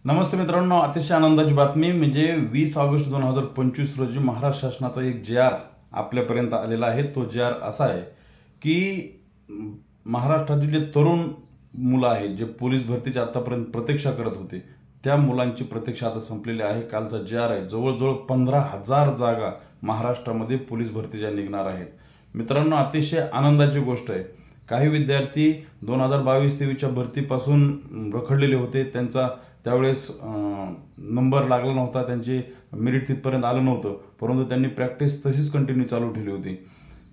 नमस्ते मित्रांनो, अतिशय आनंदाची बातमी म्हणजे 20 ऑगस्ट 2025 रोजी महाराष्ट्र शासनाचा एक JR आपल्यापर्यंत आलेला आहे। तो JR असा आहे की महाराष्ट्रातील जे तरुण मुलं आहेत जे पोलीस भरतीची आतापर्यंत प्रतीक्षा करत होते, त्या मुलांची प्रतीक्षा आता संपलेली आहे। कालचा JR आहे, जवळजवळ 15,000 जागा महाराष्ट्रामध्ये पोलीस भरतीच्या निघणार आहेत। मित्रांनो, अतिशय आनंदाची गोष्ट आहे। काही विद्यार्थी 2022-23च्या भरतीपासून रखडलेले होते, त्यांचा त्यावेळेस नंबर लागला नव्हता, त्यांचे मेरिट तिथपर्यंत आलं नव्हतं, परंतु त्यांनी प्रॅक्टिस तशीच कंटिन्यू चालू ठेवली होती।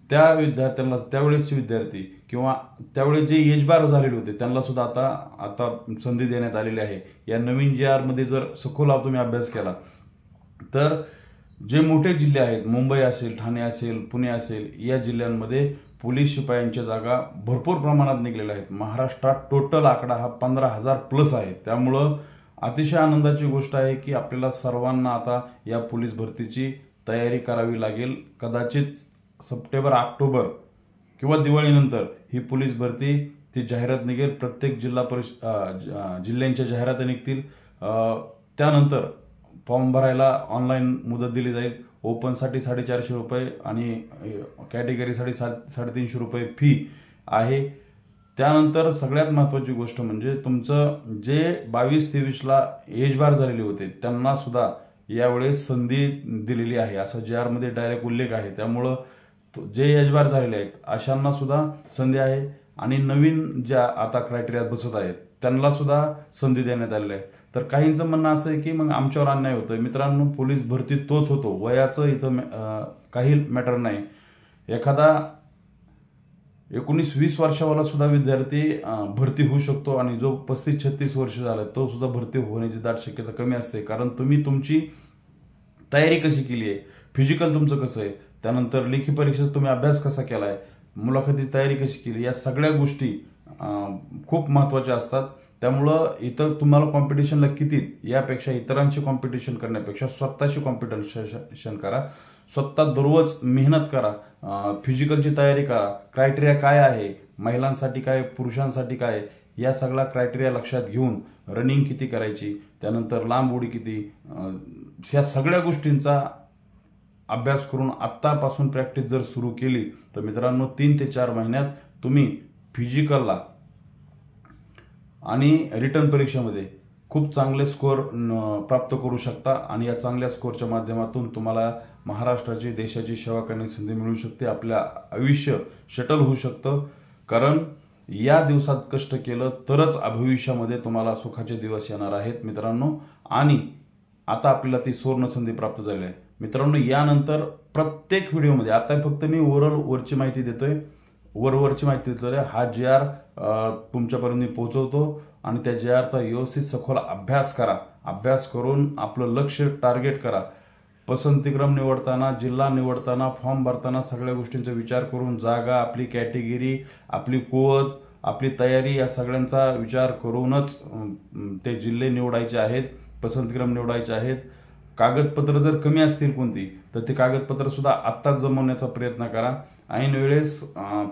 त्या विद्यार्थ्यांना, त्यावेळेसचे विद्यार्थी किंवा त्यावेळेस जे एजबार झालेले होते त्यांना सुद्धा आता संधी देण्यात आलेली आहे। या नवीन JR मध्ये जर सखोल तुम्ही अभ्यास केला तर जे मोठे जिल्हे आहेत, मुंबई असेल, ठाणे असेल, पुणे असेल, या जिल्ह्यांमध्ये पोलीस शिपायांच्या जागा भरपूर प्रमाणात निघलेल्या आहेत। महाराष्ट्रात टोटल आकडा हा 15,000 प्लस आहे। त्यामुळं अतिशय आनंदाची गोष्ट आहे की आपल्याला सर्वांना आता या पोलीस भरतीची तयारी करावी लागेल। कदाचित सप्टेंबर, ऑक्टोबर किंवा दिवाळीनंतर ही पोलीस भरती ती जाहिरात निघेल। प्रत्येक जिल्ह्यांच्या जाहिराती निघतील। त्यानंतर फॉर्म भरायला ऑनलाईन मुदत दिली जाईल। ओपनसाठी 450 रुपये आणि कॅटेगरीसाठी 350 रुपये फी आहे। त्यानंतर सगळ्यात महत्त्वाची गोष्ट म्हणजे तुमचं जे 22-23ला एजबार झालेले होते त्यांना सुद्धा यावेळेस संधी दिलेली आहे, असं JR मध्ये डायरेक्ट उल्लेख आहे। त्यामुळं जे एजबार झालेले आहेत अशांना सुद्धा संधी आहे आणि नवीन ज्या आता क्रायटेरियात बसत आहेत त्यांना सुद्धा संधी देण्यात आलेली आहे। तर काहींचं म्हणणं असं आहे की मग आमच्यावर अन्याय होतोय। मित्रांनो, पोलीस भरती तोच होतो, वयाचं इथं काही मॅटर नाही। एखादा 19-20 वर्षावाला सुद्धा विद्यार्थी भरती होऊ शकतो आणि जो 35-36 वर्ष झाला तो सुद्धा भरती होण्याची दाट शक्यता कमी असते। कारण तुम्ही तुमची तयारी कशी केली आहे, फिजिकल तुमचं कसं आहे, त्यानंतर लेखी परीक्षेचा तुम्ही अभ्यास कसा केलाय, मुलाखतीची तयारी कशी केली, या सगळ्या गोष्टी खूप महत्त्वाच्या असतात। त्यामुळं इतर तुम्हाला कॉम्पिटिशनला किती यापेक्षा इतरांची कॉम्पिटिशन करण्यापेक्षा स्वतःची कॉम्पिटिशन करा, स्वतः दररोज मेहनत करा, फिजिकलची तयारी करा। क्रायटेरिया काय आहे, महिलांसाठी काय, पुरुषांसाठी काय, या सगळा क्रायटेरिया लक्षात घेऊन रनिंग किती करायची, त्यानंतर लांब उडी किती, या सगळ्या गोष्टींचा अभ्यास करून आत्तापासून प्रॅक्टिस जर सुरू केली तर मित्रांनो 3 ते 4 महिन्यात तुम्ही फिजिकलला आणि रिटर्न परीक्षेमध्ये खूप चांगले स्कोअर प्राप्त करू शकता आणि या चांगल्या स्कोअरच्या माध्यमातून तुम्हाला महाराष्ट्राची, देशाची सेवा करण्याची संधी मिळू शकते। आपल्या आयुष्य शटल होऊ शकतं, कारण या दिवसात कष्ट केलं तरच भविष्यामध्ये तुम्हाला सुखाचे दिवस येणार आहेत मित्रांनो। आणि आता आपल्याला ती सुवर्ण संधी प्राप्त झाली आहे मित्रांनो। यानंतर प्रत्येक व्हिडिओमध्ये आता फक्त मी वरची माहिती देतोय, वरची माहिती देतोय। हा JR तुमच्यापर्यंत मी पोहोचवतो आणि त्या JRचा व्यवस्थित सखोल अभ्यास करा। अभ्यास करून आपलं लक्ष टार्गेट करा। पसंतीक्रम निवडताना, जिल्हा निवडताना, फॉर्म भरताना सगळ्या गोष्टींचा विचार करून जागा, आपली कॅटेगरी, आपली कुवत, आपली तयारी या सगळ्यांचा विचार करूनच ते जिल्हे निवडायचे आहेत, पसंतीक्रम निवडायचे आहेत। कागदपत्र जर कमी असतील कोणती तर ते कागदपत्र सुद्धा आत्ताच जमवण्याचा प्रयत्न करा। ऐन वेळेस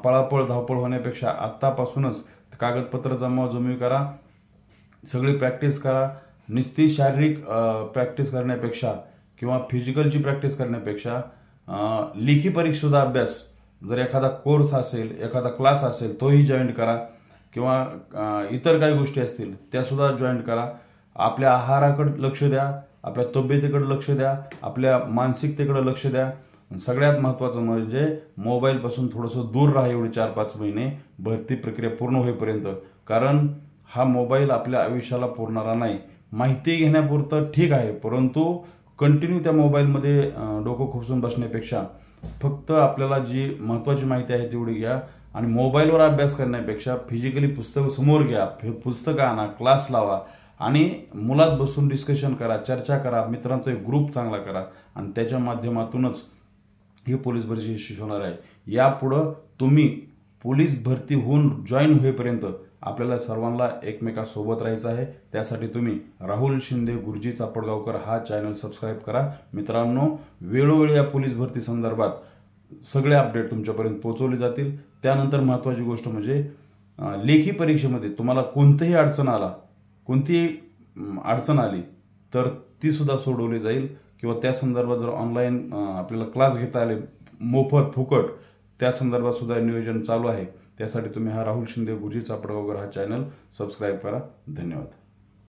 पळापळ धावपळ होण्यापेक्षा आत्तापासूनच कागदपत्र जमवाजमवी करा, सगळी प्रॅक्टिस करा। नुसती शारीरिक प्रॅक्टिस करण्यापेक्षा किंवा फिजिकलची प्रॅक्टिस करण्यापेक्षा लेखी परीक्षेचा अभ्यास, जर एखादा कोर्स असेल, एखादा क्लास असेल तोही जॉईन करा किंवा इतर काही गोष्टी असतील त्या सुद्धा जॉईन करा। आपल्या आहाराकडे लक्ष द्या, आपल्या तब्येतीकडे लक्ष द्या, आपल्या मानसिकतेकडे लक्ष द्या। सगळ्यात महत्त्वाचं म्हणजे मोबाईलपासून थोडंसं दूर राहा एवढे 4-5 महिने भरती प्रक्रिया पूर्ण होईपर्यंत, कारण हा मोबाईल आपल्या आयुष्याला पुरणारा नाही। माहिती घेण्यापुरतं ठीक आहे, परंतु कंटिन्यू त्या मोबाईलमध्ये डोकं खुपसून बसण्यापेक्षा फक्त आपल्याला जी महत्त्वाची माहिती आहे तेवढी घ्या आणि मोबाईलवर अभ्यास करण्यापेक्षा फिजिकली पुस्तकं समोर घ्या, पुस्तकं आणा, क्लास लावा आणि मुलात बसून डिस्कशन करा, चर्चा करा, मित्रांचा एक ग्रुप चांगला करा आणि त्याच्या माध्यमातूनच ही पोलीस भरती यशस्वी होणार आहे। यापुढं तुम्ही पोलीस भरती होऊन जॉईन होईपर्यंत आपल्याला सर्वांना एकमेकांसोबत राहायचं आहे। त्यासाठी तुम्ही राहुल शिंदे गुरुजी चापडगावकर हा चॅनल सबस्क्राईब करा मित्रांनो। वेळोवेळी या पोलीस भरती संदर्भात सगळे अपडेट तुमच्यापर्यंत पोहोचवले जातील। त्यानंतर महत्त्वाची गोष्ट म्हणजे लेखी परीक्षेमध्ये तुम्हाला कोणतीही अडचण आला, कोणतीही अडचण आली तर ती सुद्धा सोडवली जाईल, किंवा त्या संदर्भात जर ऑनलाईन आपल्याला क्लास घेता आले मोफत फुकट, त्या संदर्भात सुद्धा नियोजन चालू आहे. त्यासाठी तुम्ही हा राहुल शिंदे गुरुजी चापडगावकर हा चॅनल सबस्क्राईब करा. धन्यवाद.